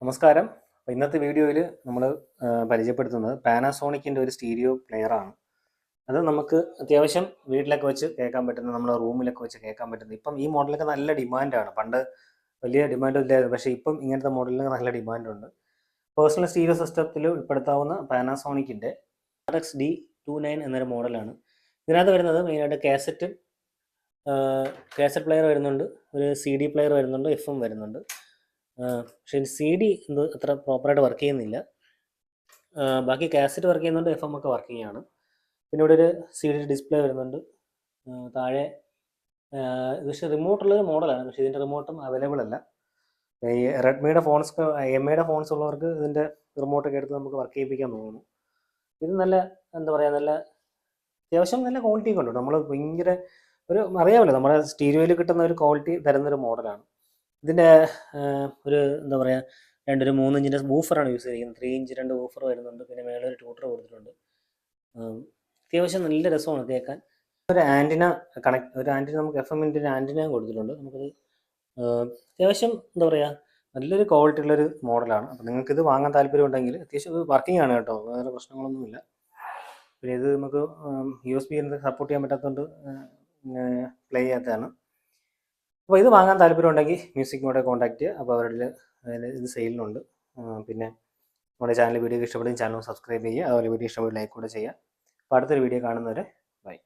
നമസ്കാരം. അപ്പോൾ ഇന്നത്തെ വീഡിയോയിൽ നമ്മൾ പരിചയപ്പെടുത്തുന്നത് പാനാസോണിക്കിൻ്റെ ഒരു സ്റ്റീരിയോ പ്ലെയറാണ്. അത് നമുക്ക് അത്യാവശ്യം വീട്ടിലൊക്കെ വെച്ച് കേൾക്കാൻ പറ്റുന്ന, നമ്മുടെ റൂമിലൊക്കെ വെച്ച് കേൾക്കാൻ പറ്റുന്ന. ഇപ്പം ഈ മോഡലൊക്കെ നല്ല ഡിമാൻഡാണ്. പണ്ട് വലിയ ഡിമാൻഡ് ഇല്ലായിരുന്നു, പക്ഷേ ഇപ്പം ഇങ്ങനത്തെ മോഡലിന് നല്ല ഡിമാൻഡുണ്ട്. പേഴ്സണൽ സ്റ്റീരിയോ സിസ്റ്റത്തിൽ ഉൾപ്പെടുത്താവുന്ന പാനാസോണിക്കിൻ്റെ RX-D29 എന്നൊരു മോഡലാണ്. ഇതിനകത്ത് വരുന്നത് മെയിനായിട്ട് കാസറ്റ് പ്ലെയർ വരുന്നുണ്ട്, ഒരു CD പ്ലെയർ വരുന്നുണ്ട്, FM വരുന്നുണ്ട്. പക്ഷേ CD എന്തോ അത്ര പ്രോപ്പറായിട്ട് വർക്ക് ചെയ്യുന്നില്ല. ബാക്കി കാസറ്റ് വർക്ക് ചെയ്യുന്നുണ്ട്, FM ഒക്കെ വർക്കിംഗ് ആണ്. പിന്നെ ഇവിടെ ഒരു CD ഡിസ്പ്ലേ വരുന്നുണ്ട്. താഴെ ഇത് പക്ഷേ റിമോട്ടുള്ളൊരു മോഡലാണ്, പക്ഷേ ഇതിൻ്റെ റിമോട്ടും അവൈലബിൾ അല്ല. ഈ റെഡ്മിയുടെ ഫോൺസ്, MIയുടെ ഫോൺസ് ഉള്ളവർക്ക് ഇതിൻ്റെ റിമോട്ടൊക്കെ എടുത്ത് നമുക്ക് വർക്ക് ചെയ്യിപ്പിക്കാൻ തോന്നുന്നു. ഇത് നല്ല എന്താ പറയുക, നല്ല അത്യാവശ്യം നല്ല ക്വാളിറ്റി ഒക്കെ ഉണ്ട്. നമ്മൾ ഭയങ്കര ഒരു അറിയാമല്ലോ, നമ്മുടെ സ്റ്റീരിയോയിൽ കിട്ടുന്ന ഒരു ക്വാളിറ്റി തരുന്നൊരു മോഡലാണ്. ഇതിൻ്റെ ഒരു എന്താ പറയുക, 3 ഇഞ്ചിൻ്റെ വൂഫറാണ് യൂസ് ചെയ്തിരിക്കുന്നത്. 3 ഇഞ്ച് 2 വൂഫർ വരുന്നുണ്ട്. പിന്നെ മേലെ ഒരു ട്യൂട്ടർ കൊടുത്തിട്ടുണ്ട്. അത്യാവശ്യം നല്ല രസമാണ് കേൾക്കാൻ. ഒരു ആൻറ്റിന നമുക്ക് FM-ൻ്റെ ഒരു ആൻറ്റിന കൊടുത്തിട്ടുണ്ട്. നമുക്കത് അത്യാവശ്യം എന്താ പറയുക, നല്ലൊരു ക്വാളിറ്റി ഉള്ളൊരു മോഡലാണ്. അപ്പോൾ നിങ്ങൾക്കിത് വാങ്ങാൻ താല്പര്യം ഉണ്ടെങ്കിൽ, അത്യാവശ്യം ഇത് വർക്കിംഗ് ആണ് കേട്ടോ, വേറെ പ്രശ്നങ്ങളൊന്നുമില്ല. പിന്നെ ഇത് നമുക്ക് USB സപ്പോർട്ട് ചെയ്യാൻ പറ്റാത്തതുകൊണ്ട് പ്ലേ ചെയ്യാത്തതാണ്. അപ്പോൾ ഇത് വാങ്ങാൻ താല്പര്യം ഉണ്ടെങ്കിൽ മ്യൂസിക് മോഡെ കോൺടാക്ട് ചെയ്യുക. അപ്പോൾ അവരുടെ ഇത് സെയിലിനുണ്ട്. പിന്നെ നമ്മുടെ ചാനൽ വീഡിയോ ഇഷ്ടപ്പെടുന്ന ചാനൽ സബ്സ്ക്രൈബ് ചെയ്യുക. അതുപോലെ വീഡിയോ ഇഷ്ടപ്പെടുന്ന ലൈക്ക് കൂടെ ചെയ്യുക. അപ്പോൾ അടുത്തൊരു വീഡിയോ കാണുന്നവരെ ബൈ.